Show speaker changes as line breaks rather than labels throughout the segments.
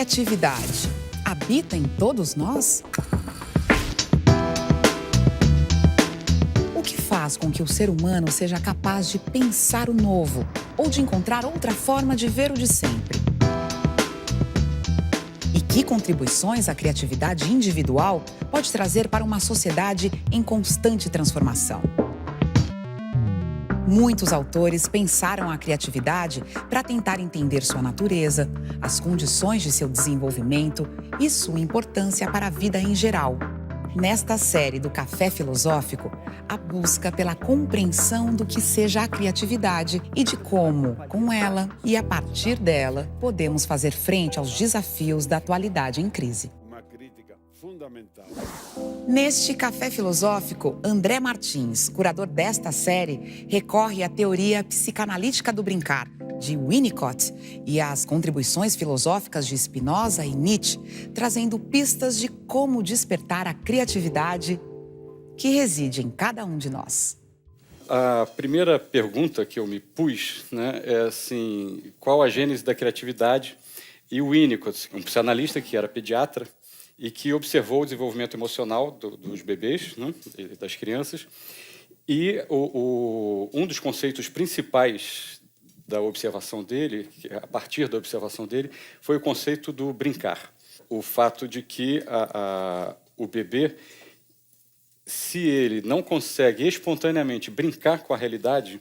criatividade habita em todos nós? O que faz com que o ser humano seja capaz de pensar o novo ou de encontrar outra forma de ver o de sempre? E que contribuições a criatividade individual pode trazer para uma sociedade em constante transformação? Muitos autores pensaram a criatividade para tentar entender sua natureza, as condições de seu desenvolvimento e sua importância para a vida em geral. Nesta série do Café Filosófico, a busca pela compreensão do que seja a criatividade e de como, com ela e a partir dela, podemos fazer frente aos desafios da atualidade em crise.
Uma crítica fundamental.
Neste Café Filosófico, André Martins, curador desta série, recorre à teoria psicanalítica do brincar, de Winnicott, e às contribuições filosóficas de Spinoza e Nietzsche, trazendo pistas de como despertar a criatividade que reside em cada um de nós.
A primeira pergunta que eu me pus, é assim, qual a gênese da criatividade? E o Winnicott, um psicanalista que era pediatra, e que observou o desenvolvimento emocional dos bebês, e das crianças. E um dos conceitos principais da observação dele, a partir da observação dele, foi o conceito do brincar. O fato de que o bebê, se ele não consegue espontaneamente brincar com a realidade,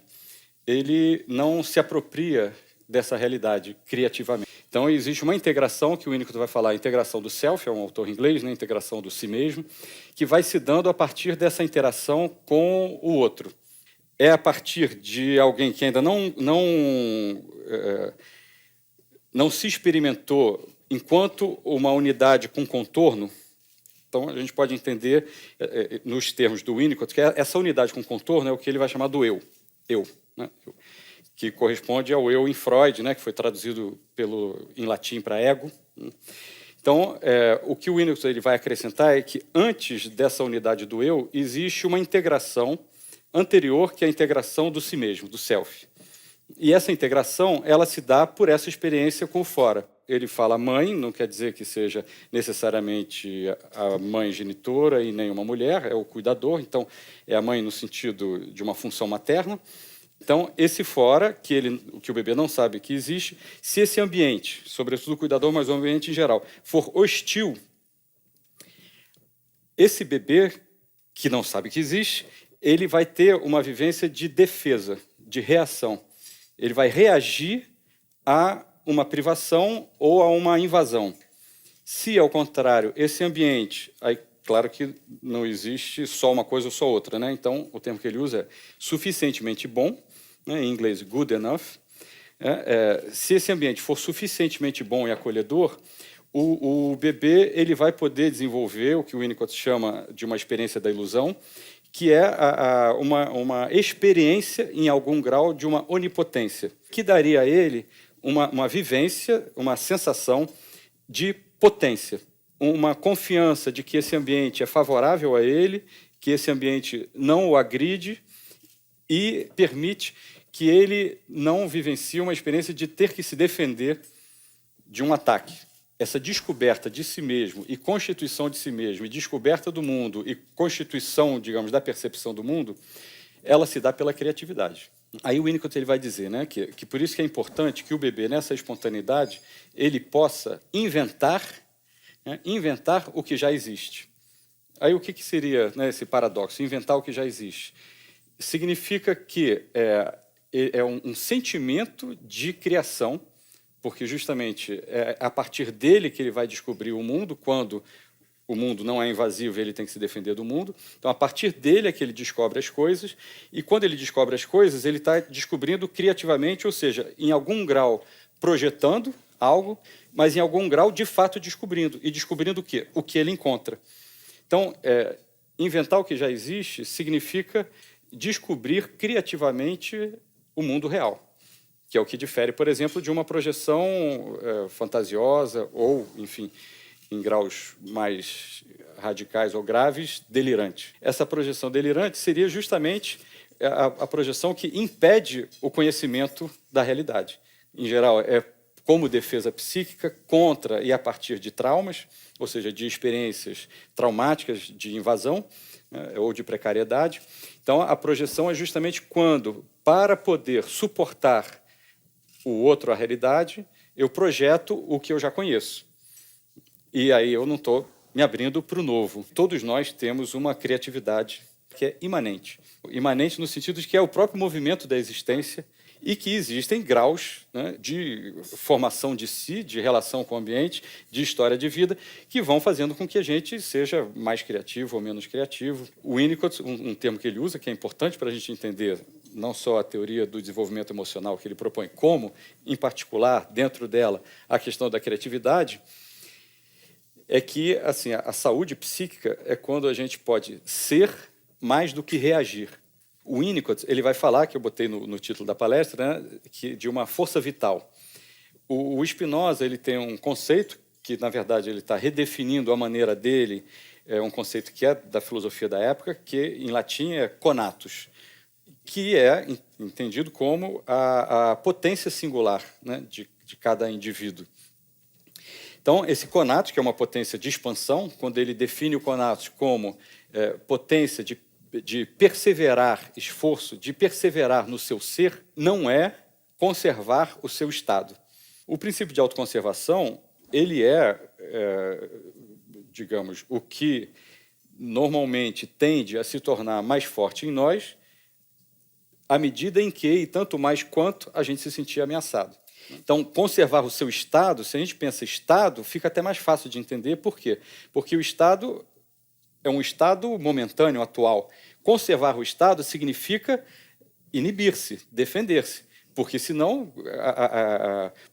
ele não se apropria dessa realidade criativamente. Então, existe uma integração, que o Winnicott vai falar, a integração do self, é um autor inglês, a integração do si mesmo, que vai se dando a partir dessa interação com o outro. É a partir de alguém que ainda não se experimentou enquanto uma unidade com contorno. Então, a gente pode entender, nos termos do Winnicott, que essa unidade com contorno é o que ele vai chamar do eu. Que corresponde ao eu em Freud, que foi traduzido em latim para ego. Então, o que o Winnicott ele vai acrescentar é que, antes dessa unidade do eu, existe uma integração anterior, que é a integração do si mesmo, do self. E essa integração ela se dá por essa experiência com o fora. Ele fala mãe, não quer dizer que seja necessariamente a mãe genitora e nem uma mulher, é o cuidador, então é a mãe no sentido de uma função materna. Então, esse fora, o que o bebê não sabe que existe, se esse ambiente, sobretudo o cuidador, mas o ambiente em geral, for hostil, esse bebê, que não sabe que existe, ele vai ter uma vivência de defesa, de reação. Ele vai reagir a uma privação ou a uma invasão. Se, ao contrário, esse ambiente... Claro que não existe só uma coisa ou só outra, Então, o termo que ele usa é suficientemente bom, em inglês, good enough. Se esse ambiente for suficientemente bom e acolhedor, o bebê ele vai poder desenvolver o que o Winnicott chama de uma experiência da ilusão, que é uma experiência, em algum grau, de uma onipotência, que daria a ele uma vivência, uma sensação de potência, uma confiança de que esse ambiente é favorável a ele, que esse ambiente não o agride e permite que ele não vivencie uma experiência de ter que se defender de um ataque. Essa descoberta de si mesmo e constituição de si mesmo, e descoberta do mundo e constituição, digamos, da percepção do mundo, ela se dá pela criatividade. Aí o Winnicott ele vai dizer que por isso que é importante que o bebê, nessa espontaneidade, ele possa inventar o que já existe. Aí o que seria esse paradoxo? Inventar o que já existe. Significa que é um sentimento de criação, porque justamente é a partir dele que ele vai descobrir o mundo, quando o mundo não é invasivo, ele tem que se defender do mundo. Então, a partir dele é que ele descobre as coisas, e quando ele descobre as coisas, ele está descobrindo criativamente, ou seja, em algum grau projetando algo, mas em algum grau, de fato, descobrindo. E descobrindo o quê? O que ele encontra. Então, inventar o que já existe significa descobrir criativamente o mundo real, que é o que difere, por exemplo, de uma projeção fantasiosa ou, enfim, em graus mais radicais ou graves, delirante. Essa projeção delirante seria justamente a projeção que impede o conhecimento da realidade. Em geral, é como defesa psíquica contra e a partir de traumas, ou seja, de experiências traumáticas de invasão, né, ou de precariedade. Então, a projeção é justamente quando, para poder suportar o outro, a realidade, eu projeto o que eu já conheço. E aí eu não estou me abrindo para o novo. Todos nós temos uma criatividade que é imanente. Imanente no sentido de que é o próprio movimento da existência e que existem graus, né, de formação de si, de relação com o ambiente, de história de vida, que vão fazendo com que a gente seja mais criativo ou menos criativo. O Winnicott, um termo que ele usa, que é importante para a gente entender não só a teoria do desenvolvimento emocional que ele propõe, como, em particular, dentro dela, a questão da criatividade, é que assim, a saúde psíquica é quando a gente pode ser mais do que reagir. O Winnicott, ele vai falar, que eu botei no título da palestra, né, de uma força vital. O Spinoza, ele tem um conceito que, na verdade, ele está redefinindo a maneira dele, é um conceito que é da filosofia da época, que em latim é conatus, que é entendido como a potência singular, né, de cada indivíduo. Então, esse conatus, que é uma potência de expansão, quando ele define o conatus como potência de perseverar, esforço, de perseverar no seu ser, não é conservar o seu estado. O princípio de autoconservação, ele digamos, o que normalmente tende a se tornar mais forte em nós, à medida em que, e tanto mais quanto, a gente se sentir ameaçado. Então, conservar o seu estado, se a gente pensa estado, fica até mais fácil de entender. Por quê? Porque o estado é um estado momentâneo, atual. Conservar o estado significa inibir-se, defender-se. Porque senão,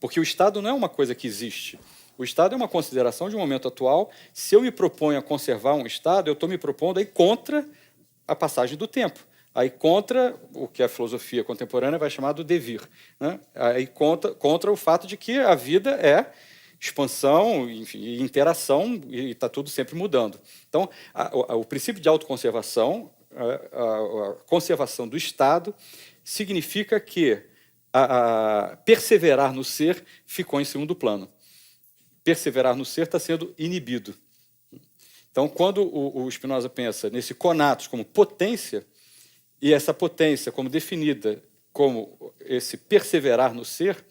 porque o estado não é uma coisa que existe. O estado é uma consideração de um momento atual. Se eu me proponho a conservar um estado, eu estou me propondo aí contra a passagem do tempo. Aí contra o que a filosofia contemporânea vai chamar do devir, né? Aí contra o fato de que a vida é expansão, enfim, interação, e está tudo sempre mudando. Então, o princípio de autoconservação, a conservação do estado, significa que perseverar no ser ficou em segundo plano. Perseverar no ser está sendo inibido. Então, quando o Spinoza pensa nesse conatus como potência, e essa potência como definida como esse perseverar no ser,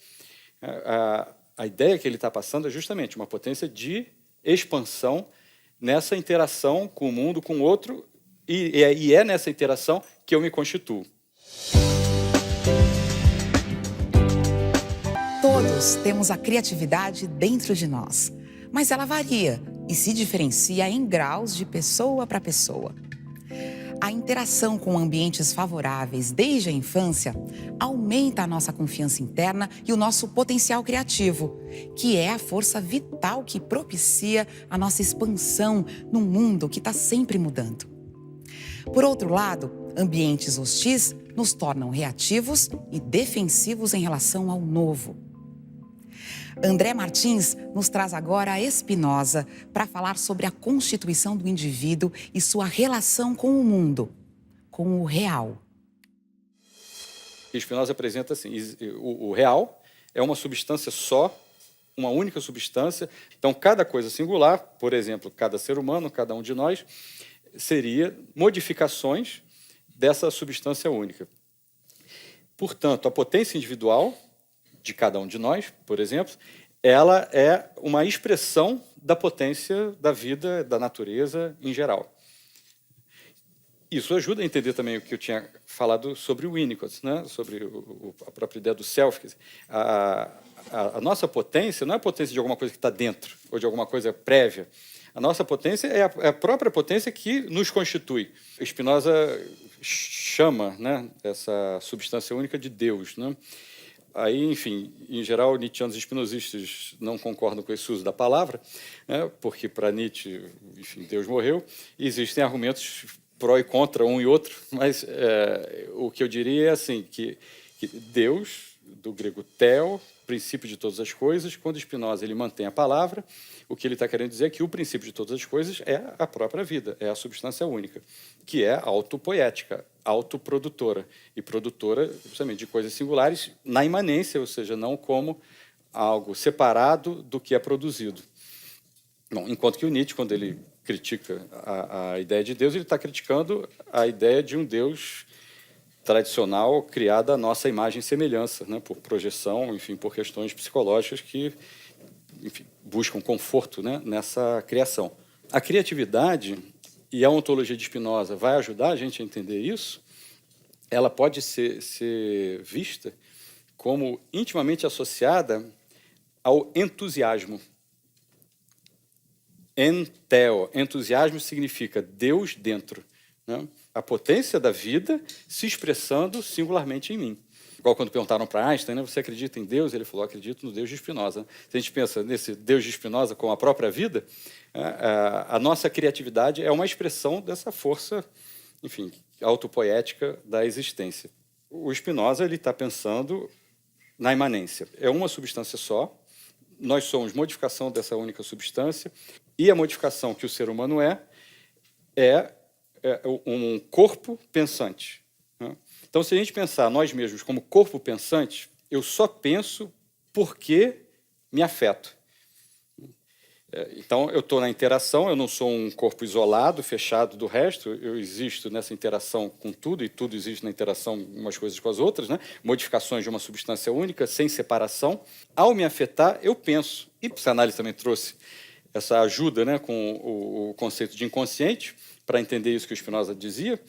a ideia que ele está passando é justamente uma potência de expansão nessa interação com o mundo, com o outro, e é nessa interação que eu me constituo.
Todos temos a criatividade dentro de nós, mas ela varia e se diferencia em graus de pessoa para pessoa. A interação com ambientes favoráveis desde a infância aumenta a nossa confiança interna e o nosso potencial criativo, que é a força vital que propicia a nossa expansão num mundo que está sempre mudando. Por outro lado, ambientes hostis nos tornam reativos e defensivos em relação ao novo. André Martins nos traz agora a Spinoza para falar sobre a constituição do indivíduo e sua relação com o mundo, com o real.
Spinoza apresenta assim, o real é uma substância só, uma única substância. Então, cada coisa singular, por exemplo, cada ser humano, cada um de nós, seria modificações dessa substância única. Portanto, a potência individual de cada um de nós, por exemplo, ela é uma expressão da potência da vida, da natureza em geral. Isso ajuda a entender também o que eu tinha falado sobre o Winnicott, né? Sobre a própria ideia do self. Quer dizer, a nossa potência não é a potência de alguma coisa que está dentro, ou de alguma coisa prévia. A nossa potência é a própria potência que nos constitui. Spinoza chama, né, essa substância única de Deus, né? Aí, enfim, em geral, nietzschianos e espinosistas não concordam com esse uso da palavra, né, porque, para Nietzsche, enfim, Deus morreu, e existem argumentos pró e contra um e outro, mas o que eu diria é assim, que Deus, do grego theo, princípio de todas as coisas, quando Spinoza ele mantém a palavra, o que ele está querendo dizer é que o princípio de todas as coisas é a própria vida, é a substância única, que é autopoética, autoprodutora, e produtora justamente de coisas singulares na imanência, ou seja, não como algo separado do que é produzido. Bom, enquanto que o Nietzsche, quando ele critica a ideia de Deus, ele está criticando a ideia de um Deus tradicional criado à nossa imagem e semelhança, né, por projeção, enfim, por questões psicológicas que, enfim, buscam conforto, né, nessa criação. A criatividade e a ontologia de Spinoza vai ajudar a gente a entender isso. Ela pode ser vista como intimamente associada ao entusiasmo. Enteo. Entusiasmo significa Deus dentro, né? A potência da vida se expressando singularmente em mim. Igual quando perguntaram para Einstein, né, você acredita em Deus? Ele falou, acredito no Deus de Spinoza. Se a gente pensa nesse Deus de Spinoza com a própria vida, a nossa criatividade é uma expressão dessa força, enfim, autopoética da existência. O Spinoza está pensando na imanência. É uma substância só, nós somos modificação dessa única substância, e a modificação que o ser humano é um corpo pensante, né? Então, se a gente pensar nós mesmos como corpo pensante, eu só penso porque me afeto. Então, eu estou na interação, eu não sou um corpo isolado, fechado do resto, eu existo nessa interação com tudo, e tudo existe na interação umas coisas com as outras, né? Modificações de uma substância única, sem separação. Ao me afetar, eu penso. E a psicanálise também trouxe essa ajuda, né, com o conceito de inconsciente, para entender isso que o Spinoza dizia.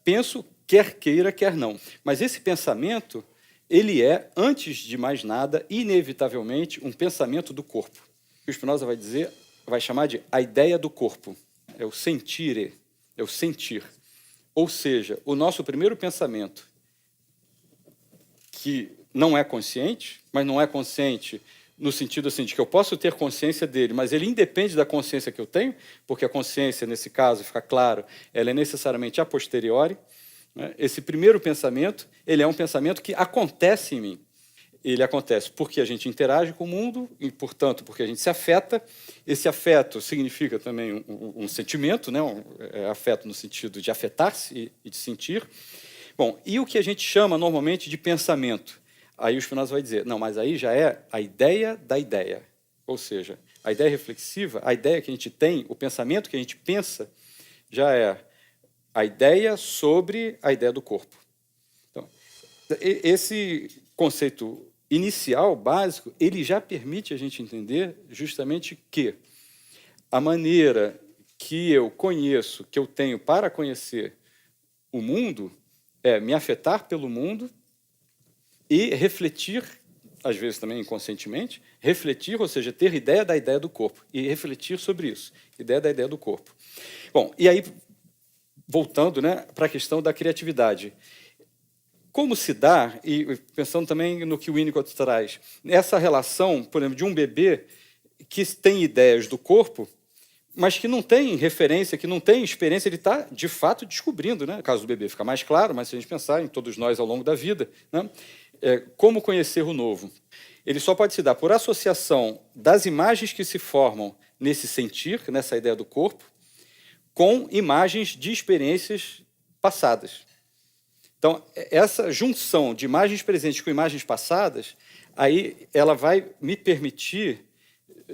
Penso, quer queira, quer não. Mas esse pensamento, ele é, antes de mais nada, inevitavelmente, um pensamento do corpo. O Spinoza vai dizer, vai chamar de a ideia do corpo. É o sentire, é o sentir. Ou seja, o nosso primeiro pensamento, que não é consciente, mas não é consciente no sentido assim, de que eu posso ter consciência dele, mas ele independe da consciência que eu tenho, porque a consciência, nesse caso, fica claro, ela é necessariamente a posteriori. Esse primeiro pensamento, ele é um pensamento que acontece em mim. Ele acontece porque a gente interage com o mundo e, portanto, porque a gente se afeta. Esse afeto significa também um sentimento, né? Afeto no sentido de afetar-se e de sentir. Bom, e o que a gente chama normalmente de pensamento? Aí o Spinoza vai dizer, não, mas aí já é a ideia da ideia. Ou seja, a ideia reflexiva, a ideia que a gente tem, o pensamento que a gente pensa, já é a ideia sobre a ideia do corpo. Então, esse conceito inicial, básico, ele já permite a gente entender justamente que a maneira que eu conheço, que eu tenho para conhecer o mundo, é me afetar pelo mundo e refletir, às vezes também inconscientemente, refletir, ou seja, ter ideia da ideia do corpo e refletir sobre isso, ideia da ideia do corpo. Bom, e aí, voltando, né, para a questão da criatividade. Como se dá, e pensando também no que o Winnicott traz, essa relação, por exemplo, de um bebê que tem ideias do corpo, mas que não tem referência, que não tem experiência, ele está, de fato, descobrindo, né? No caso do bebê fica mais claro, mas se a gente pensar em todos nós ao longo da vida, né? Como conhecer o novo? Ele só pode se dar por associação das imagens que se formam nesse sentir, nessa ideia do corpo, com imagens de experiências passadas. Então, essa junção de imagens presentes com imagens passadas, aí ela vai me permitir,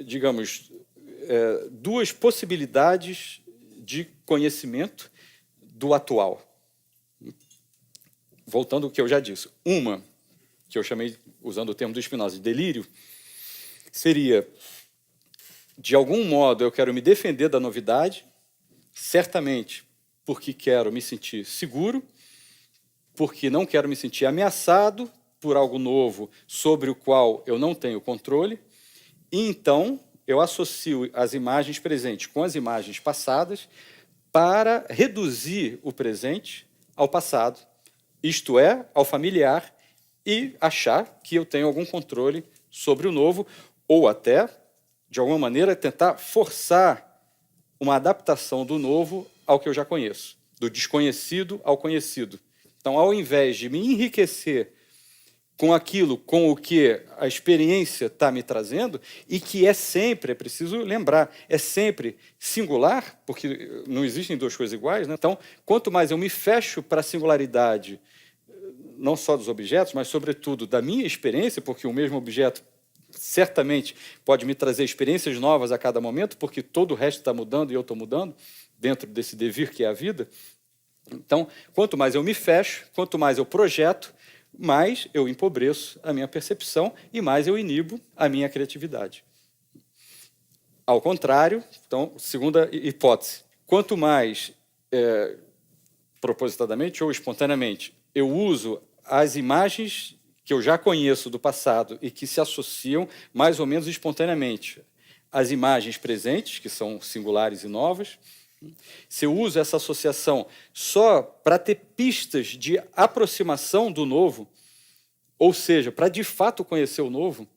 digamos, duas possibilidades de conhecimento do atual. Voltando ao que eu já disse. Uma, que eu chamei, usando o termo do Spinoza, de delírio, seria, de algum modo, eu quero me defender da novidade, certamente porque quero me sentir seguro, porque não quero me sentir ameaçado por algo novo sobre o qual eu não tenho controle, e então eu associo as imagens presentes com as imagens passadas para reduzir o presente ao passado, isto é, ao familiar, e achar que eu tenho algum controle sobre o novo, ou até, de alguma maneira, tentar forçar uma adaptação do novo ao que eu já conheço, do desconhecido ao conhecido. Então, ao invés de me enriquecer com aquilo com o que a experiência está me trazendo, e que é sempre, é preciso lembrar, é sempre singular, porque não existem duas coisas iguais, né? Então, quanto mais eu me fecho para a singularidade não só dos objetos, mas, sobretudo, da minha experiência, porque o mesmo objeto certamente pode me trazer experiências novas a cada momento, porque todo o resto está mudando e eu estou mudando, dentro desse devir que é a vida. Então, quanto mais eu me fecho, quanto mais eu projeto, mais eu empobreço a minha percepção e mais eu inibo a minha criatividade. Ao contrário, então, segunda hipótese, quanto mais propositadamente ou espontaneamente eu uso as imagens que eu já conheço do passado e que se associam mais ou menos espontaneamente às imagens presentes, que são singulares e novas, se eu uso essa associação só para ter pistas de aproximação do novo, ou seja, para de fato conhecer o novo,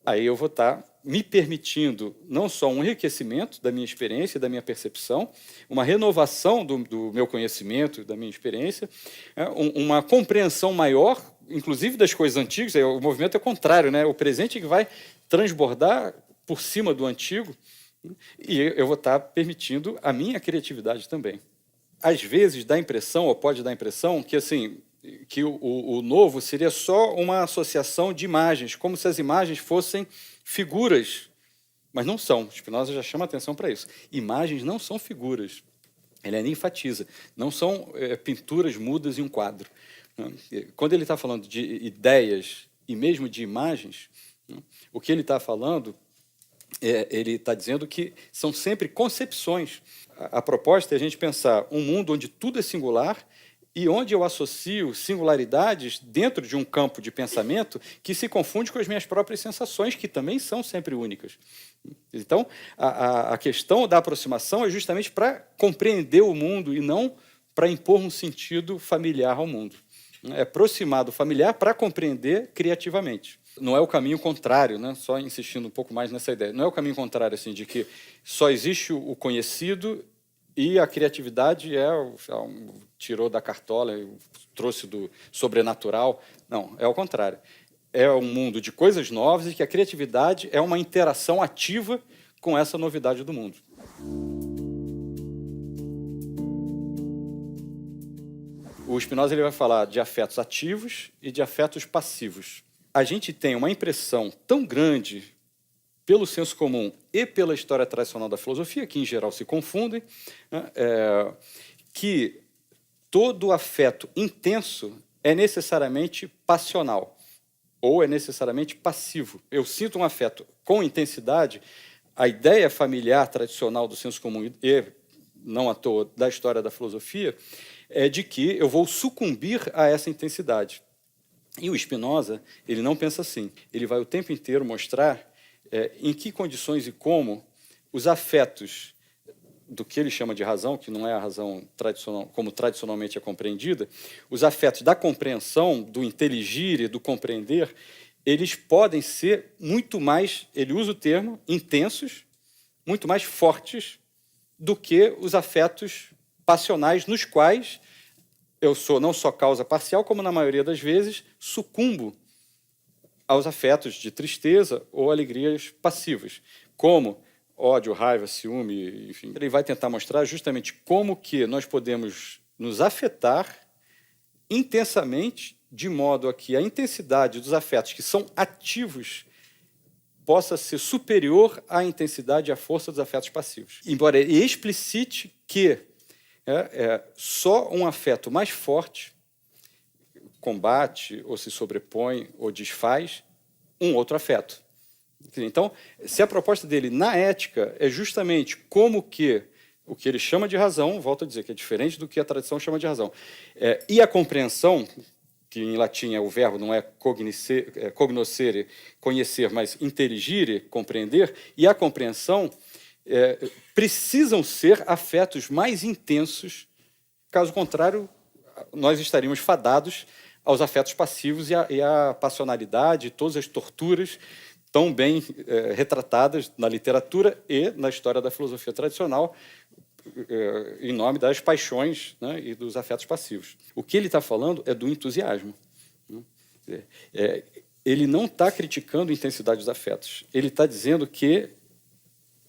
aí eu vou estar me permitindo não só um enriquecimento da minha experiência, da minha percepção, uma renovação do meu conhecimento, da minha experiência, uma compreensão maior, inclusive das coisas antigas. O movimento é contrário, né? O presente que vai transbordar por cima do antigo, e eu vou estar permitindo a minha criatividade também. Às vezes dá a impressão, ou pode dar a impressão, que assim, que o novo seria só uma associação de imagens, como se as imagens fossem figuras, mas não são. Spinoza já chama atenção para isso. Imagens não são figuras. Ele ainda enfatiza. Não são pinturas mudas em um quadro. Quando ele está falando de ideias e mesmo de imagens, o que ele está falando, ele está dizendo que são sempre concepções. A proposta é a gente pensar um mundo onde tudo é singular e onde eu associo singularidades dentro de um campo de pensamento que se confunde com as minhas próprias sensações, que também são sempre únicas. Então, a questão da aproximação é justamente para compreender o mundo e não para impor um sentido familiar ao mundo. É aproximar do familiar para compreender criativamente. Não é o caminho contrário, né? Só insistindo um pouco mais nessa ideia. Não é o caminho contrário assim, de que só existe o conhecido e a criatividade tirou da cartola, trouxe do sobrenatural. Não, é o contrário. É um mundo de coisas novas e que a criatividade é uma interação ativa com essa novidade do mundo. O Spinoza ele vai falar de afetos ativos e de afetos passivos. A gente tem uma impressão tão grande pelo senso comum e pela história tradicional da filosofia, que em geral se confundem, né, que todo afeto intenso é necessariamente passional ou é necessariamente passivo. Eu sinto um afeto com intensidade, a ideia familiar tradicional do senso comum e, não à toa, da história da filosofia, é de que eu vou sucumbir a essa intensidade. E o Spinoza, ele não pensa assim. Ele vai o tempo inteiro mostrar em que condições e como os afetos do que ele chama de razão, que não é a razão tradicional, como tradicionalmente é compreendida, os afetos da compreensão, do inteligir e do compreender, eles podem ser muito mais, ele usa o termo, intensos, muito mais fortes do que os afetos passionais nos quais eu sou não só causa parcial, como na maioria das vezes sucumbo aos afetos de tristeza ou alegrias passivas, como ódio, raiva, ciúme, enfim. Ele vai tentar mostrar justamente como que nós podemos nos afetar intensamente, de modo a que a intensidade dos afetos que são ativos possa ser superior à intensidade e à força dos afetos passivos. Embora ele explicite que só um afeto mais forte combate, ou se sobrepõe, ou desfaz um outro afeto. Então, se a proposta dele na ética é justamente como que o que ele chama de razão, volto a dizer que é diferente do que a tradição chama de razão, e a compreensão, que em latim o verbo não é cognoscere, conhecer, mas inteligire, compreender, e a compreensão precisam ser afetos mais intensos, caso contrário, nós estaríamos fadados aos afetos passivos e à passionalidade, todas as torturas tão bem retratadas na literatura e na história da filosofia tradicional, em nome das paixões, né, e dos afetos passivos. O que ele está falando é do entusiasmo. Ele não está criticando a intensidade dos afetos. Ele está dizendo que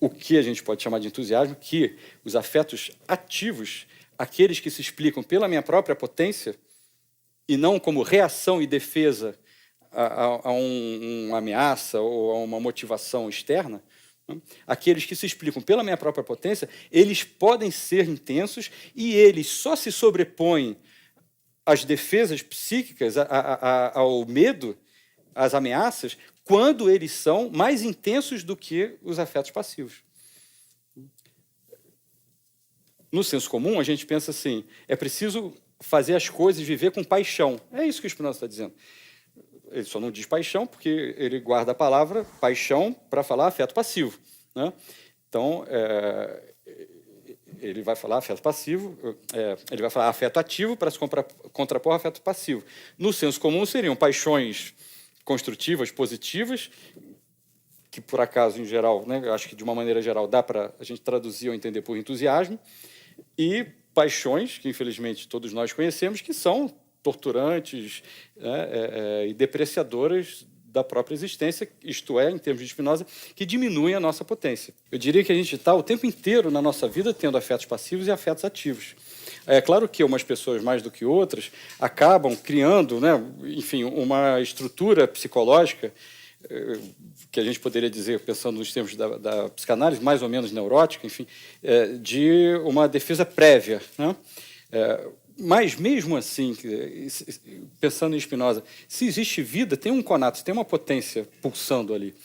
o que a gente pode chamar de entusiasmo, que os afetos ativos, aqueles que se explicam pela minha própria potência, e não como reação e defesa a uma ameaça ou a uma motivação externa, né? Aqueles que se explicam pela minha própria potência, eles podem ser intensos e eles só se sobrepõem às defesas psíquicas, ao medo, às ameaças, quando eles são mais intensos do que os afetos passivos. No senso comum, a gente pensa assim, é preciso fazer as coisas, viver com paixão. É isso que o Spinoza está dizendo. Ele só não diz paixão porque ele guarda a palavra paixão para falar afeto passivo, né? Então, ele vai falar afeto passivo, ele vai falar afeto ativo para se contrapor ao afeto passivo. No senso comum, seriam paixões construtivas, positivas, que, por acaso, em geral, né, eu acho que, de uma maneira geral, dá para a gente traduzir ou entender por entusiasmo, e paixões, que, infelizmente, todos nós conhecemos, que são torturantes, né, e depreciadoras da própria existência, isto é, em termos de Spinoza, que diminuem a nossa potência. Eu diria que a gente está o tempo inteiro na nossa vida tendo afetos passivos e afetos ativos. É claro que umas pessoas mais do que outras acabam criando, né, enfim, uma estrutura psicológica que a gente poderia dizer, pensando nos termos da psicanálise, mais ou menos neurótica, enfim, de uma defesa prévia, né? Mas, mesmo assim, pensando em Spinoza, se existe vida, tem um conato, tem uma potência pulsando ali.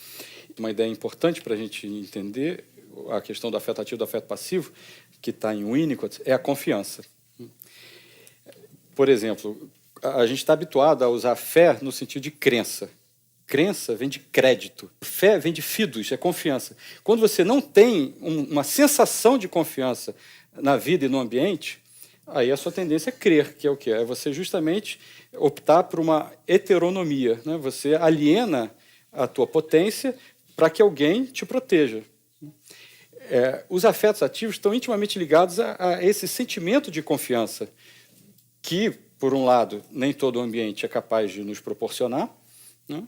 Uma ideia importante para a gente entender a questão do afeto ativo e do afeto passivo, que está em Winnicott, é a confiança. Por exemplo, a gente está habituado a usar fé no sentido de crença. Crença vem de crédito. Fé vem de fidus, é confiança. Quando você não tem uma sensação de confiança na vida e no ambiente, aí a sua tendência é crer, que é o quê? É você justamente optar por uma heteronomia, né? Você aliena a tua potência para que alguém te proteja. Os afetos ativos estão intimamente ligados a esse sentimento de confiança que, por um lado, nem todo o ambiente é capaz de nos proporcionar, né?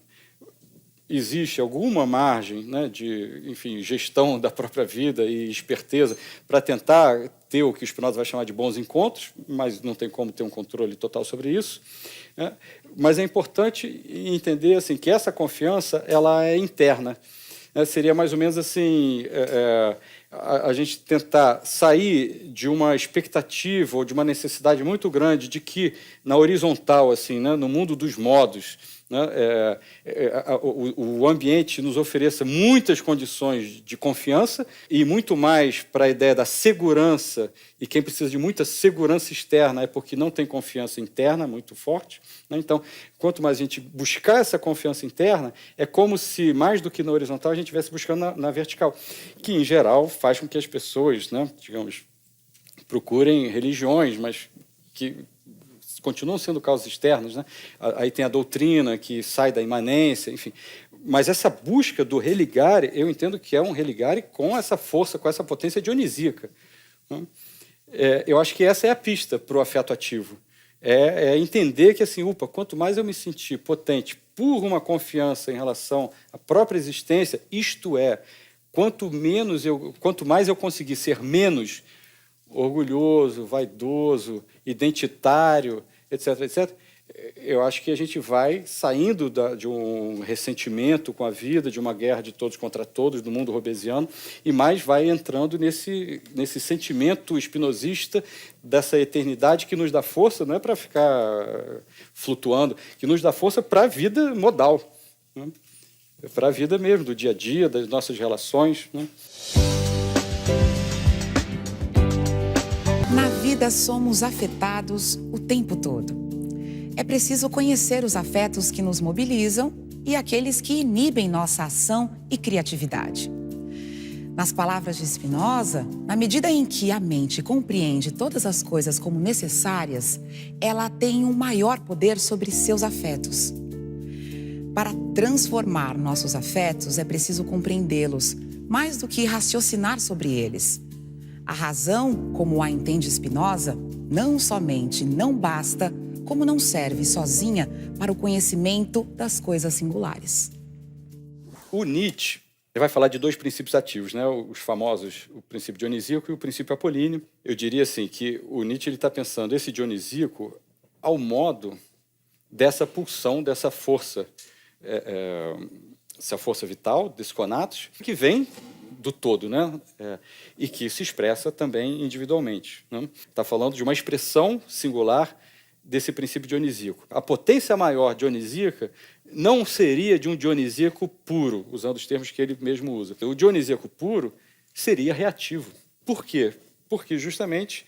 Existe alguma margem, né, de, enfim, gestão da própria vida e esperteza para tentar ter o que o Spinoza vai chamar de bons encontros, mas não tem como ter um controle total sobre isso, né? Mas é importante entender assim, que essa confiança ela é interna, né? Seria mais ou menos assim, a gente tentar sair de uma expectativa ou de uma necessidade muito grande de que, na horizontal, assim, né, no mundo dos modos, né, o ambiente nos ofereça muitas condições de confiança e muito mais para a ideia da segurança, e quem precisa de muita segurança externa é porque não tem confiança interna muito forte, né? Então, quanto mais a gente buscar essa confiança interna, é como se, mais do que na horizontal, a gente estivesse buscando na vertical, que, em geral, faz com que as pessoas, né, digamos, procurem religiões, mas que continuam sendo causas externas, né? Aí tem a doutrina que sai da imanência, enfim. Mas essa busca do religare, eu entendo que é um religare com essa força, com essa potência dionisíaca, né? Eu acho que essa é a pista para o afeto ativo. É entender que, assim, quanto mais eu me sentir potente por uma confiança em relação à própria existência, isto é, quanto mais eu conseguir ser menos orgulhoso, vaidoso, identitário, etc., etc., eu acho que a gente vai saindo de um ressentimento com a vida, de uma guerra de todos contra todos, do mundo robesiano, e mais vai entrando nesse sentimento espinosista dessa eternidade que nos dá força, não é para ficar flutuando, que nos dá força para a vida modal, né? Para a vida mesmo, do dia a dia, das nossas relações, né?
Na vida somos afetados o tempo todo. É preciso conhecer os afetos que nos mobilizam e aqueles que inibem nossa ação e criatividade. Nas palavras de Spinoza, na medida em que a mente compreende todas as coisas como necessárias, ela tem um maior poder sobre seus afetos. Para transformar nossos afetos, é preciso compreendê-los, mais do que raciocinar sobre eles. A razão, como a entende Spinoza, não somente não basta, como não serve sozinha para o conhecimento das coisas singulares.
O Nietzsche ele vai falar de dois princípios ativos, né? Os famosos, o princípio dionisíaco e o princípio apolíneo. Eu diria assim que o Nietzsche está pensando esse dionisíaco ao modo dessa pulsão, dessa força, essa força vital, desse conatos, que vem do todo, né? E que se expressa também individualmente. Está falando de uma expressão singular desse princípio dionisíaco. A potência maior dionisíaca não seria de um dionisíaco puro, usando os termos que ele mesmo usa. O dionisíaco puro seria reativo. Por quê? Porque justamente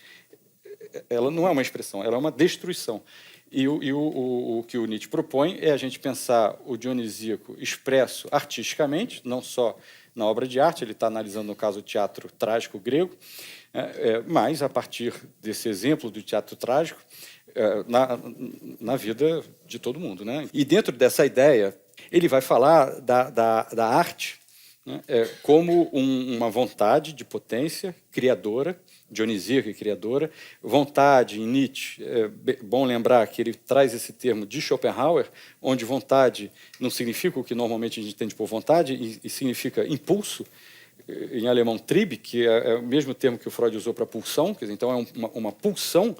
ela não é uma expressão, ela é uma destruição. E o que o Nietzsche propõe é a gente pensar o dionisíaco expresso artisticamente, não só na obra de arte, ele está analisando, no caso, o teatro trágico grego, mas, a partir desse exemplo do teatro trágico, na vida de todo mundo. Né? E, dentro dessa ideia, ele vai falar da arte, né, como uma vontade de potência criadora, dionisíaca e criadora, vontade em Nietzsche, é bom lembrar que ele traz esse termo de Schopenhauer, onde vontade não significa o que normalmente a gente entende por vontade, e significa impulso, em alemão Trieb, que é o mesmo termo que o Freud usou para pulsão, quer dizer, então é uma pulsão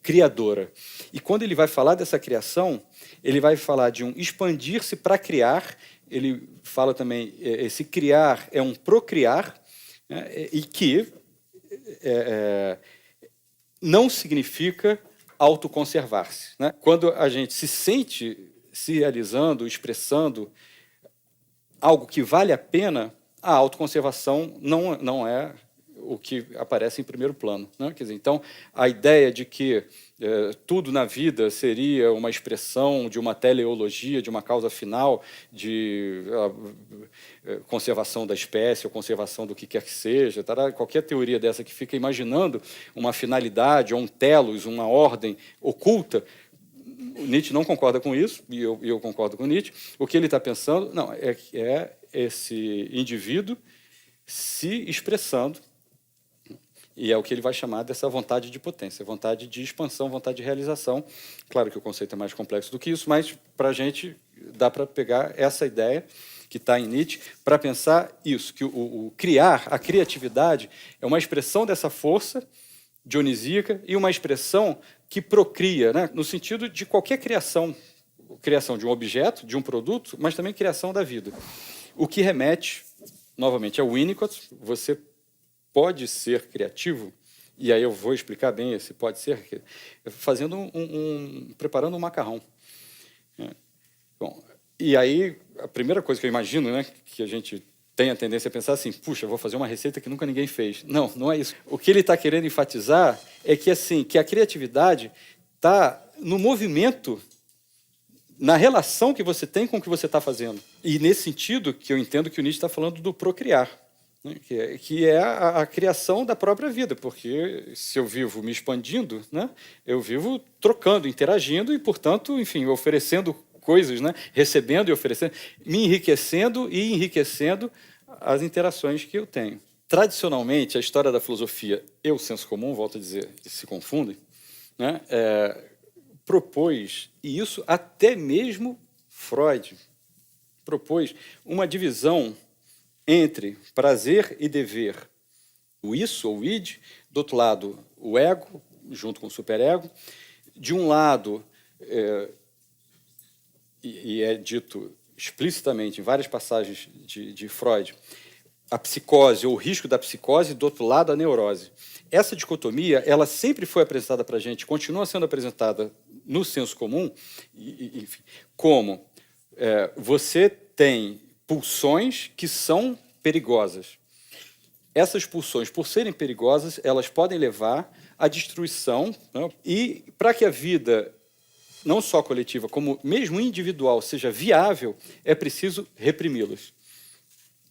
criadora. E quando ele vai falar dessa criação, ele vai falar de um expandir-se para criar, ele fala também, esse criar é um procriar, né, e que não significa autoconservar-se. Né? Quando a gente se sente se realizando, expressando algo que vale a pena, a autoconservação não é o que aparece em primeiro plano. Né? Quer dizer, então, a ideia de que tudo na vida seria uma expressão de uma teleologia, de uma causa final, de conservação da espécie ou conservação do que quer que seja, qualquer teoria dessa que fica imaginando uma finalidade ou um telos, uma ordem oculta, Nietzsche não concorda com isso, e eu concordo com Nietzsche. O que ele está pensando é esse indivíduo se expressando, e é o que ele vai chamar dessa vontade de potência, vontade de expansão, vontade de realização. Claro que o conceito é mais complexo do que isso, mas, para a gente, dá para pegar essa ideia que está em Nietzsche para pensar isso, que o criar, a criatividade, é uma expressão dessa força dionisíaca e uma expressão que procria, né, no sentido de qualquer criação de um objeto, de um produto, mas também criação da vida. O que remete, novamente, ao Winnicott. Você pode ser criativo, e aí eu vou explicar bem esse pode ser, fazendo preparando um macarrão. Bom, e aí a primeira coisa que eu imagino, né, que a gente tem a tendência a pensar assim, puxa, vou fazer uma receita que nunca ninguém fez. Não, não é isso. O que ele está querendo enfatizar é que, assim, que a criatividade está no movimento, na relação que você tem com o que você está fazendo. E, nesse sentido, que eu entendo que o Nietzsche está falando do procriar, né, que é a criação da própria vida, porque se eu vivo me expandindo, né, eu vivo trocando, interagindo e, portanto, enfim, oferecendo coisas, né, recebendo e oferecendo, me enriquecendo e enriquecendo as interações que eu tenho. Tradicionalmente, a história da filosofia e o senso comum, volto a dizer, se confundem, né, propôs, e isso até mesmo Freud propôs, uma divisão entre prazer e dever. O isso, ou id, do outro lado, o ego, junto com o superego. De um lado, e é dito explicitamente em várias passagens de Freud, a psicose ou o risco da psicose, do outro lado, a neurose. Essa dicotomia, ela sempre foi apresentada para a gente, continua sendo apresentada no senso comum, enfim, como você tem pulsões que são perigosas. Essas pulsões, por serem perigosas, elas podem levar à destruição, né? E para que a vida, não só coletiva, como mesmo individual, seja viável, é preciso reprimi-las.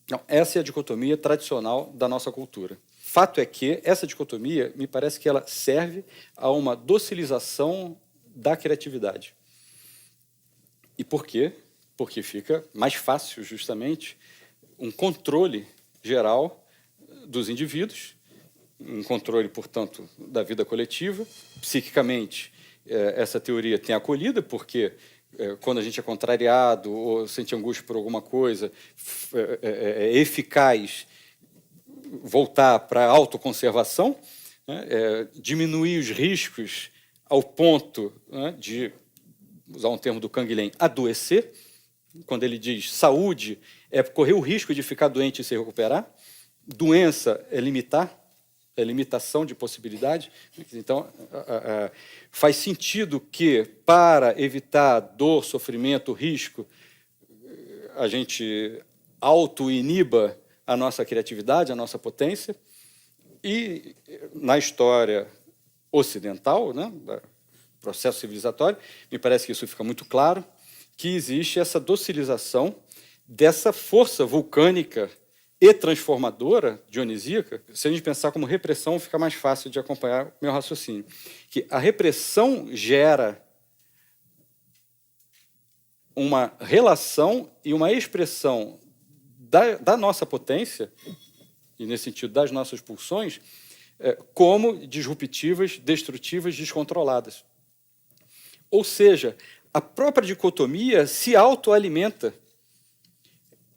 Então, essa é a dicotomia tradicional da nossa cultura. Fato é que essa dicotomia, me parece que ela serve a uma docilização da criatividade. E por quê? Porque fica mais fácil, justamente, um controle geral dos indivíduos, um controle, portanto, da vida coletiva. Psiquicamente, essa teoria tem acolhida, porque quando a gente é contrariado ou sente angústia por alguma coisa, é eficaz voltar para a autoconservação, né, diminuir os riscos ao ponto, né, de usar um termo do Canguilhem, adoecer. Quando ele diz saúde é correr o risco de ficar doente e se recuperar, doença é limitar, é limitação de possibilidade. Então, faz sentido que, para evitar dor, sofrimento, risco, a gente auto-iniba a nossa criatividade, a nossa potência. E, na história ocidental, né, do processo civilizatório, me parece que isso fica muito claro, que existe essa docilização dessa força vulcânica e transformadora dionisíaca. Se a gente pensar como repressão, fica mais fácil de acompanhar o meu raciocínio. Que a repressão gera uma relação e uma expressão da nossa potência, e nesse sentido das nossas pulsões, como disruptivas, destrutivas, descontroladas. Ou seja, a própria dicotomia se autoalimenta.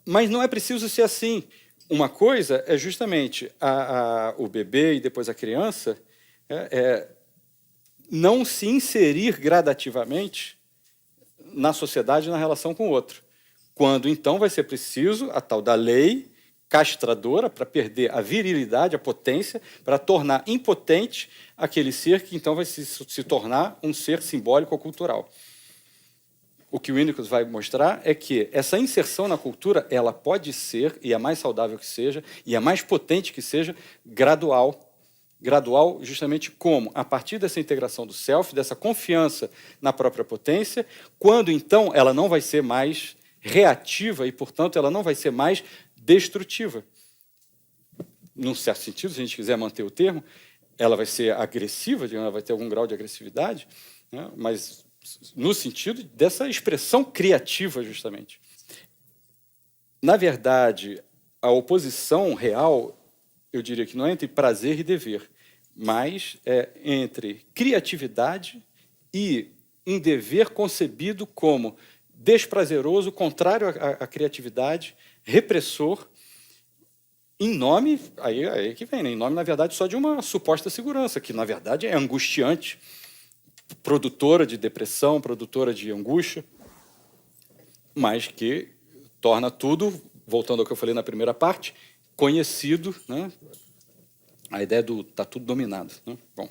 Mas não é preciso ser assim. Uma coisa é justamente o bebê e depois a criança não se inserir gradativamente na sociedade, na relação com o outro. Quando, então, vai ser preciso a tal da lei castradora para perder a virilidade, a potência, para tornar impotente aquele ser que, então, vai se tornar um ser simbólico ou cultural. O que o Winnicott vai mostrar é que essa inserção na cultura ela pode ser, e é mais saudável que seja, e é mais potente que seja, gradual. Gradual justamente como? A partir dessa integração do self, dessa confiança na própria potência, quando, então, ela não vai ser mais reativa e, portanto, ela não vai ser mais destrutiva. Num certo sentido, se a gente quiser manter o termo, ela vai ser agressiva, ela vai ter algum grau de agressividade, né? Mas no sentido dessa expressão criativa, justamente. Na verdade, a oposição real, eu diria que não é entre prazer e dever, mas é entre criatividade e um dever concebido como desprazeroso, contrário à criatividade, repressor, em nome, aí que vem, né? Em nome, na verdade, só de uma suposta segurança, que, na verdade, é angustiante, produtora de depressão, produtora de angústia, mas que torna tudo, voltando ao que eu falei na primeira parte, conhecido, né? A ideia do está tudo dominado, né? Bom.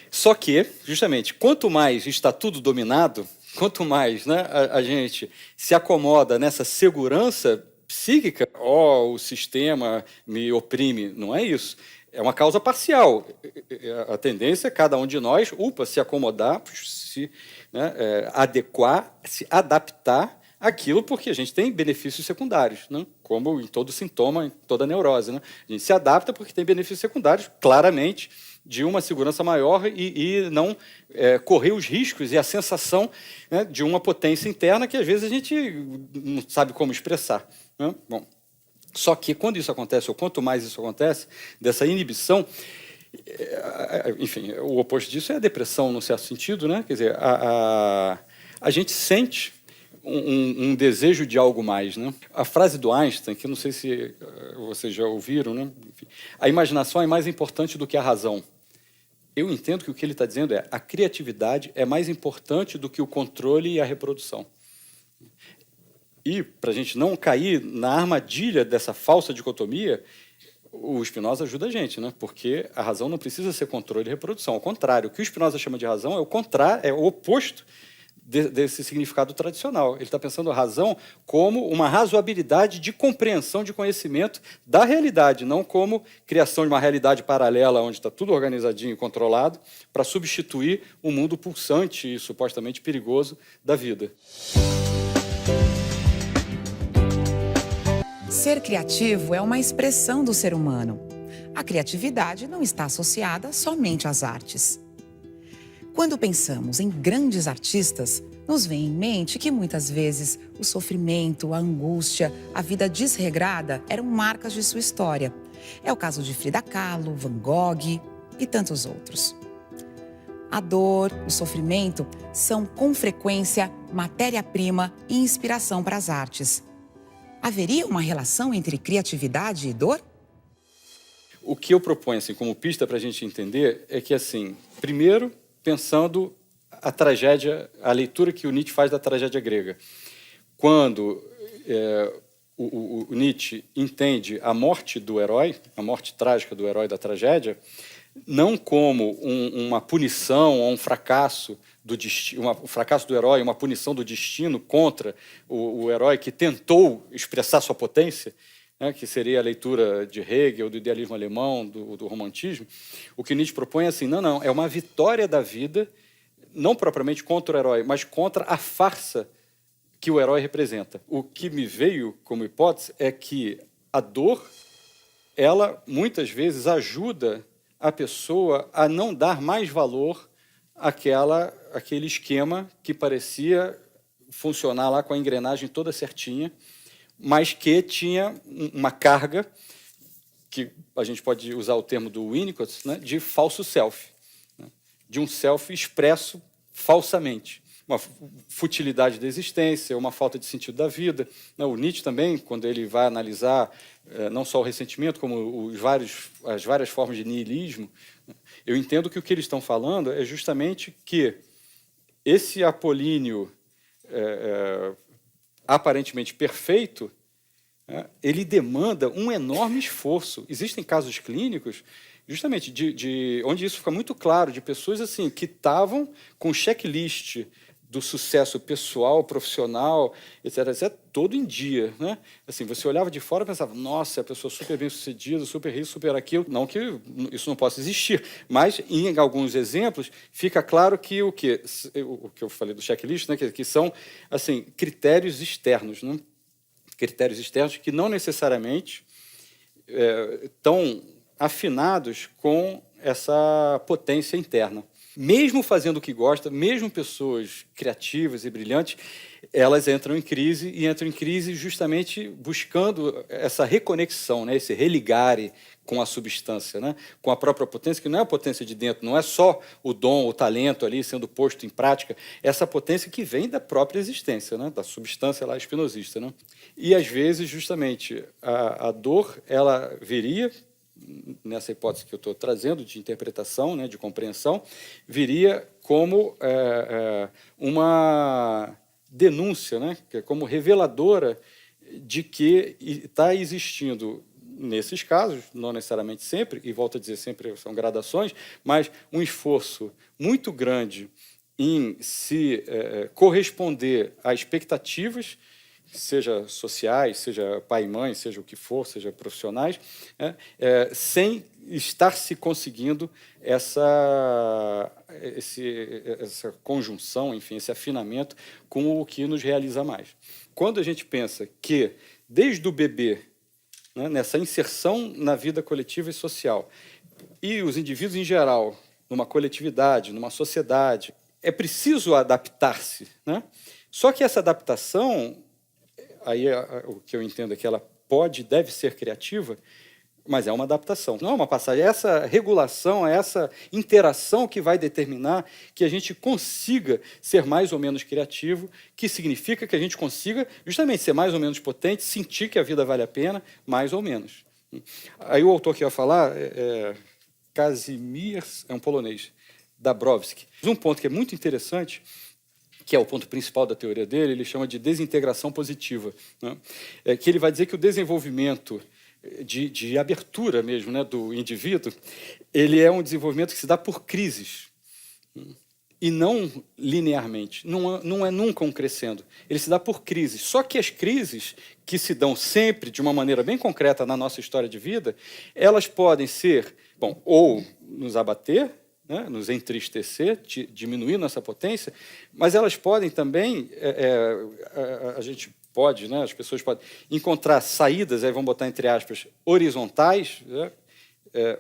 Só que, justamente, quanto mais está tudo dominado, quanto mais, né, a gente se acomoda nessa segurança psíquica, o sistema me oprime, não é isso. É uma causa parcial. A tendência é cada um de nós, se acomodar, se adequar, se adaptar àquilo, porque a gente tem benefícios secundários, né? Como em todo sintoma, em toda neurose, né? A gente se adapta porque tem benefícios secundários, claramente, de uma segurança maior e não correr os riscos e a sensação, né, de uma potência interna que, às vezes, a gente não sabe como expressar, né? Bom, só que, quando isso acontece, ou quanto mais isso acontece, dessa inibição, enfim, o oposto disso é a depressão, no certo sentido, né? Quer dizer, a gente sente um desejo de algo mais, né? A frase do Einstein, que eu não sei se vocês já ouviram, né? Enfim, a imaginação é mais importante do que a razão. Eu entendo que o que ele está dizendo é a criatividade é mais importante do que o controle e a reprodução. E, para a gente não cair na armadilha dessa falsa dicotomia, o Spinoza ajuda a gente, né? Porque a razão não precisa ser controle e reprodução. Ao contrário, o que o Spinoza chama de razão é o oposto desse significado tradicional. Ele está pensando a razão como uma razoabilidade de compreensão, de conhecimento da realidade, não como criação de uma realidade paralela onde está tudo organizadinho e controlado para substituir o mundo pulsante e supostamente perigoso da vida.
Ser criativo é uma expressão do ser humano. A criatividade não está associada somente às artes. Quando pensamos em grandes artistas, nos vem em mente que muitas vezes o sofrimento, a angústia, a vida desregrada eram marcas de sua história. É o caso de Frida Kahlo, Van Gogh e tantos outros. A dor, o sofrimento são, com frequência, matéria-prima e inspiração para as artes. Haveria uma relação entre criatividade e dor?
O que eu proponho, assim, como pista para a gente entender é que, assim, primeiro, pensando a tragédia, a leitura que o Nietzsche faz da tragédia grega. Quando o Nietzsche entende a morte do herói, a morte trágica do herói da tragédia, não como uma punição ou um fracasso do destino, um fracasso do herói, uma punição do destino contra o herói que tentou expressar sua potência, né, que seria a leitura de Hegel, do idealismo alemão, do romantismo. O que Nietzsche propõe é assim, não, é uma vitória da vida, não propriamente contra o herói, mas contra a farsa que o herói representa. O que me veio como hipótese é que a dor, ela muitas vezes ajuda a pessoa a não dar mais valor àquele esquema que parecia funcionar lá com a engrenagem toda certinha, mas que tinha uma carga, que a gente pode usar o termo do Winnicott, né, de falso self, né, de um self expresso falsamente. Uma futilidade da existência, uma falta de sentido da vida. O Nietzsche também, quando ele vai analisar não só o ressentimento, como as várias formas de niilismo, eu entendo que o que eles estão falando é justamente que esse apolíneo aparentemente perfeito, ele demanda um enorme esforço. Existem casos clínicos justamente onde isso fica muito claro, de pessoas assim que estavam com checklist do sucesso pessoal, profissional, etc., todo em dia, né? Assim, você olhava de fora e pensava, nossa, a pessoa super bem-sucedida, super isso, super aquilo. Não que isso não possa existir, mas, em alguns exemplos, fica claro que o que eu falei do checklist, né, que são assim, critérios externos, né? Critérios externos que não necessariamente estão afinados com essa potência interna. Mesmo fazendo o que gosta, mesmo pessoas criativas e brilhantes, elas entram em crise, e entram em crise justamente buscando essa reconexão, né, esse religare com a substância, né, com a própria potência, que não é a potência de dentro, não é só o dom, o talento ali sendo posto em prática, essa potência que vem da própria existência, né, da substância lá espinosista, né? E, às vezes, justamente, a dor, ela viria, nessa hipótese que eu estou trazendo, de interpretação, né, de compreensão, viria como uma denúncia, né, como reveladora de que está existindo, nesses casos, não necessariamente sempre, e volto a dizer, sempre são gradações, mas um esforço muito grande em se corresponder a expectativas, seja sociais, seja pai e mãe, seja o que for, seja profissionais, sem estar se conseguindo essa conjunção, enfim, esse afinamento com o que nos realiza mais. Quando a gente pensa que, desde o bebê, né, nessa inserção na vida coletiva e social, e os indivíduos em geral, numa coletividade, numa sociedade, é preciso adaptar-se, né? Só que essa adaptação, aí o que eu entendo é que ela deve ser criativa, mas é uma adaptação, não é uma passagem. É essa regulação, é essa interação que vai determinar que a gente consiga ser mais ou menos criativo, que significa que a gente consiga justamente ser mais ou menos potente, sentir que a vida vale a pena, mais ou menos. Aí o autor que ia falar Kazimierz, é um polonês, Dabrowski. Um ponto que é muito interessante, que é o ponto principal da teoria dele, ele chama de desintegração positiva, né? Que ele vai dizer que o desenvolvimento de abertura mesmo, né, do indivíduo, ele é um desenvolvimento que se dá por crises, e não linearmente, não é nunca um crescendo, ele se dá por crises. Só que as crises, que se dão sempre de uma maneira bem concreta na nossa história de vida, elas podem ser, ou nos abater, né, nos entristecer, diminuir nossa potência, mas elas podem também, a gente pode, né, as pessoas podem encontrar saídas, aí vamos botar entre aspas, horizontais, né,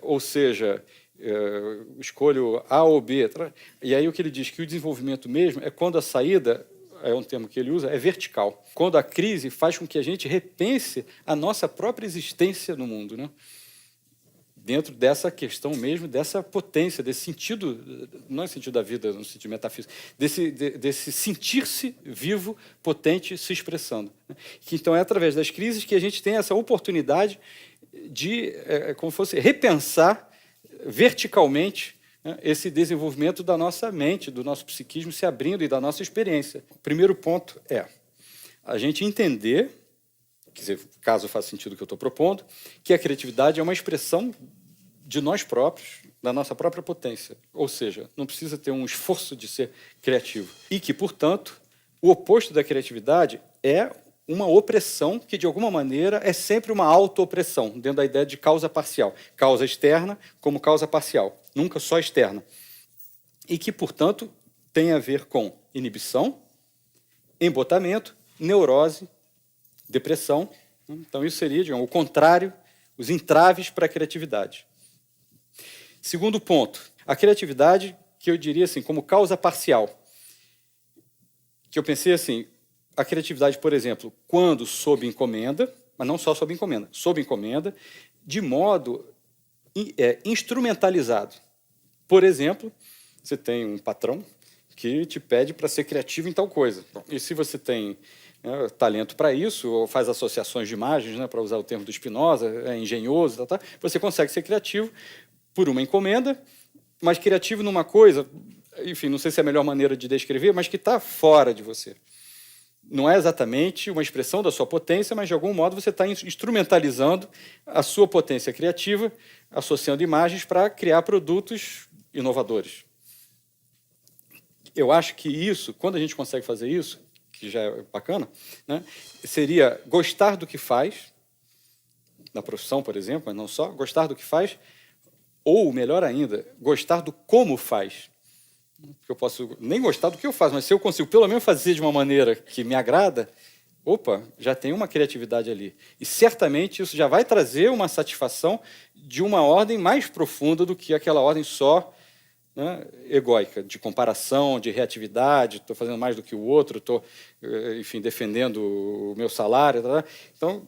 ou seja, escolho A ou B, e aí o que ele diz que o desenvolvimento mesmo é quando a saída, é um termo que ele usa, é vertical, quando a crise faz com que a gente repense a nossa própria existência no mundo, né? Dentro dessa questão mesmo, dessa potência, desse sentido, não é sentido da vida, no sentido metafísico, desse sentir-se vivo, potente, se expressando. Então, é através das crises que a gente tem essa oportunidade de, como fosse, repensar verticalmente né, esse desenvolvimento da nossa mente, do nosso psiquismo se abrindo e da nossa experiência. O primeiro ponto é a gente entender, quer dizer, caso faça sentido o que eu estou propondo, que a criatividade é uma expressão de nós próprios, da nossa própria potência. Ou seja, não precisa ter um esforço de ser criativo. E que, portanto, o oposto da criatividade é uma opressão que, de alguma maneira, é sempre uma auto-opressão, dentro da ideia de causa parcial. Causa externa como causa parcial, nunca só externa. E que, portanto, tem a ver com inibição, embotamento, neurose, depressão. Então, isso seria, digamos, o contrário, os entraves para a criatividade. Segundo ponto, a criatividade, que eu diria assim, como causa parcial. Que eu pensei assim, a criatividade, por exemplo, quando sob encomenda, mas não só sob encomenda, de modo instrumentalizado. Por exemplo, você tem um patrão que te pede para ser criativo em tal coisa. E se você tem talento para isso, ou faz associações de imagens, né, para usar o termo do Spinoza, é engenhoso, você consegue ser criativo por uma encomenda, mas criativo numa coisa, enfim, não sei se é a melhor maneira de descrever, mas que está fora de você. Não é exatamente uma expressão da sua potência, mas de algum modo você está instrumentalizando a sua potência criativa, associando imagens para criar produtos inovadores. Eu acho que isso, quando a gente consegue fazer isso, que já é bacana, né, seria gostar do que faz, na profissão, por exemplo, mas não só, gostar do que faz, ou, melhor ainda, gostar do como faz. Porque eu posso nem gostar do que eu faço, mas se eu consigo pelo menos fazer de uma maneira que me agrada, opa, já tem uma criatividade ali. E certamente isso já vai trazer uma satisfação de uma ordem mais profunda do que aquela ordem só, né, egóica, de comparação, de reatividade, estou fazendo mais do que o outro, estou, enfim, defendendo o meu salário. Tá? Então,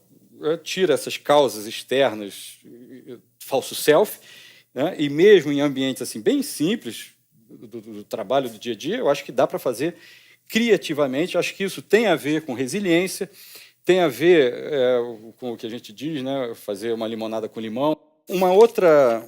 tira essas causas externas, falso self, né, e mesmo em ambientes assim, bem simples, do trabalho do dia a dia, eu acho que dá para fazer criativamente. Acho que isso tem a ver com resiliência, tem a ver com o que a gente diz, né, fazer uma limonada com limão. Uma outra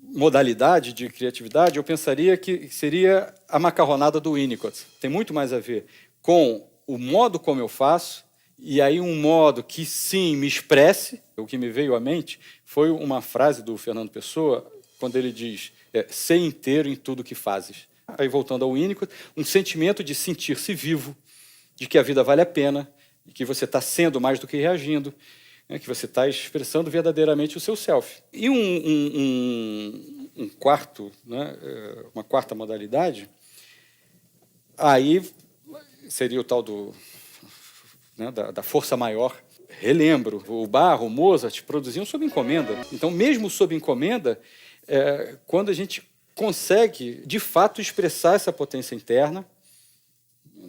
modalidade de criatividade, eu pensaria que seria a macarronada do Winnicott. Tem muito mais a ver com o modo como eu faço, e aí um modo que, sim, me expresse. O que me veio à mente foi uma frase do Fernando Pessoa, quando ele diz, ser inteiro em tudo que fazes. Aí, voltando ao Winnicott, um sentimento de sentir-se vivo, de que a vida vale a pena, de que você está sendo mais do que reagindo, né, que você está expressando verdadeiramente o seu self. E uma quarta modalidade, aí seria o tal da força maior. Relembro, o Bach, o Mozart produziam sob encomenda. Então, mesmo sob encomenda, quando a gente consegue, de fato, expressar essa potência interna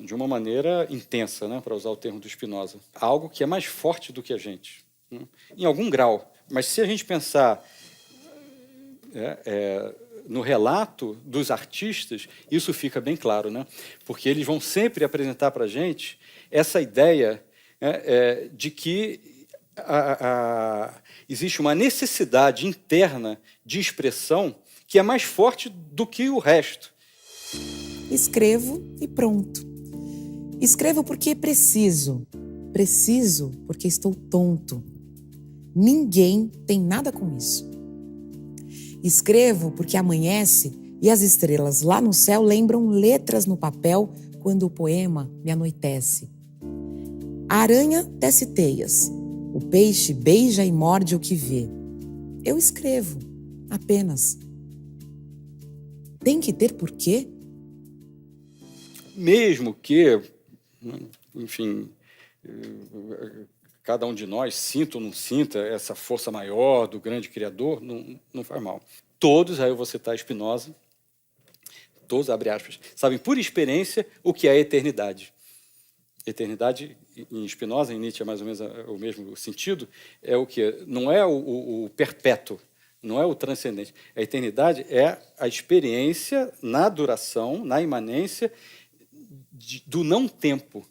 de uma maneira intensa, né, para usar o termo do Spinoza, algo que é mais forte do que a gente, né, em algum grau. Mas se a gente pensar no relato dos artistas, isso fica bem claro, né, porque eles vão sempre apresentar para a gente essa ideia de que existe uma necessidade interna de expressão que é mais forte do que o resto.
Escrevo e pronto. Escrevo porque preciso. Preciso porque estou tonto. Ninguém tem nada com isso. Escrevo porque amanhece e as estrelas lá no céu lembram letras no papel quando o poema me anoitece. A aranha tece teias. O peixe beija e morde o que vê. Eu escrevo, apenas. Tem que ter porquê?
Mesmo que, enfim, cada um de nós sinta ou não sinta essa força maior do grande Criador, não faz mal. Todos, aí eu vou citar Spinoza, todos, abre aspas, sabem por experiência o que é a eternidade. Eternidade, em Spinoza, em Nietzsche é mais ou menos o mesmo sentido, é o que? Não é o perpétuo, não é o transcendente. A eternidade é a experiência na duração, na imanência do não-tempo.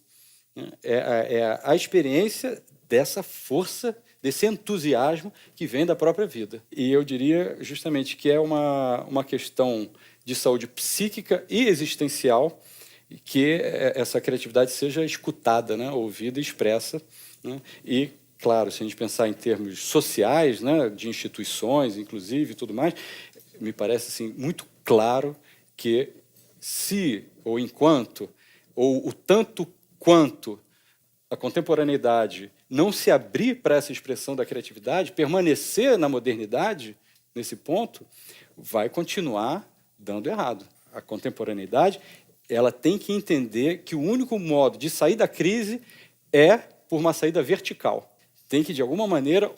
É a experiência dessa força desse entusiasmo que vem da própria vida. E eu diria justamente que é uma questão de saúde psíquica e existencial que essa criatividade seja escutada, né, ouvida e expressa, né? E, claro, se a gente pensar em termos sociais, né, de instituições, inclusive, e tudo mais, me parece assim, muito claro que se, ou enquanto, ou o tanto quanto a contemporaneidade não se abrir para essa expressão da criatividade, permanecer na modernidade, nesse ponto, vai continuar dando errado. A contemporaneidade, ela tem que entender que o único modo de sair da crise é por uma saída vertical. Tem que, de alguma maneira,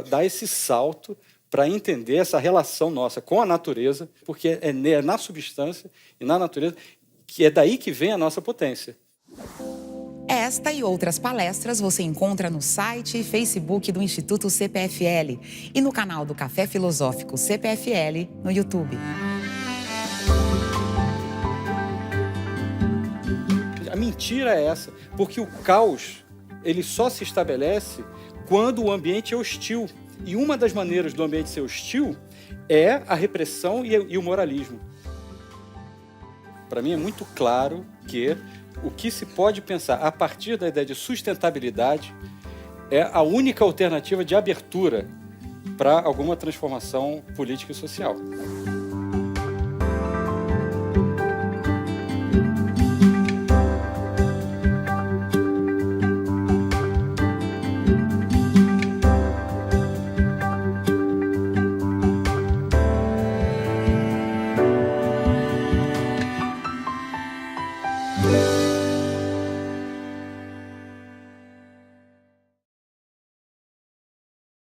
dar esse salto para entender essa relação nossa com a natureza, porque é na substância e na natureza que é daí que vem a nossa potência.
Esta e outras palestras você encontra no site e Facebook do Instituto CPFL e no canal do Café Filosófico CPFL no YouTube.
A mentira é essa, porque o caos ele só se estabelece quando o ambiente é hostil. E uma das maneiras do ambiente ser hostil é a repressão e o moralismo. Para mim é muito claro que o que se pode pensar a partir da ideia de sustentabilidade é a única alternativa de abertura para alguma transformação política e social.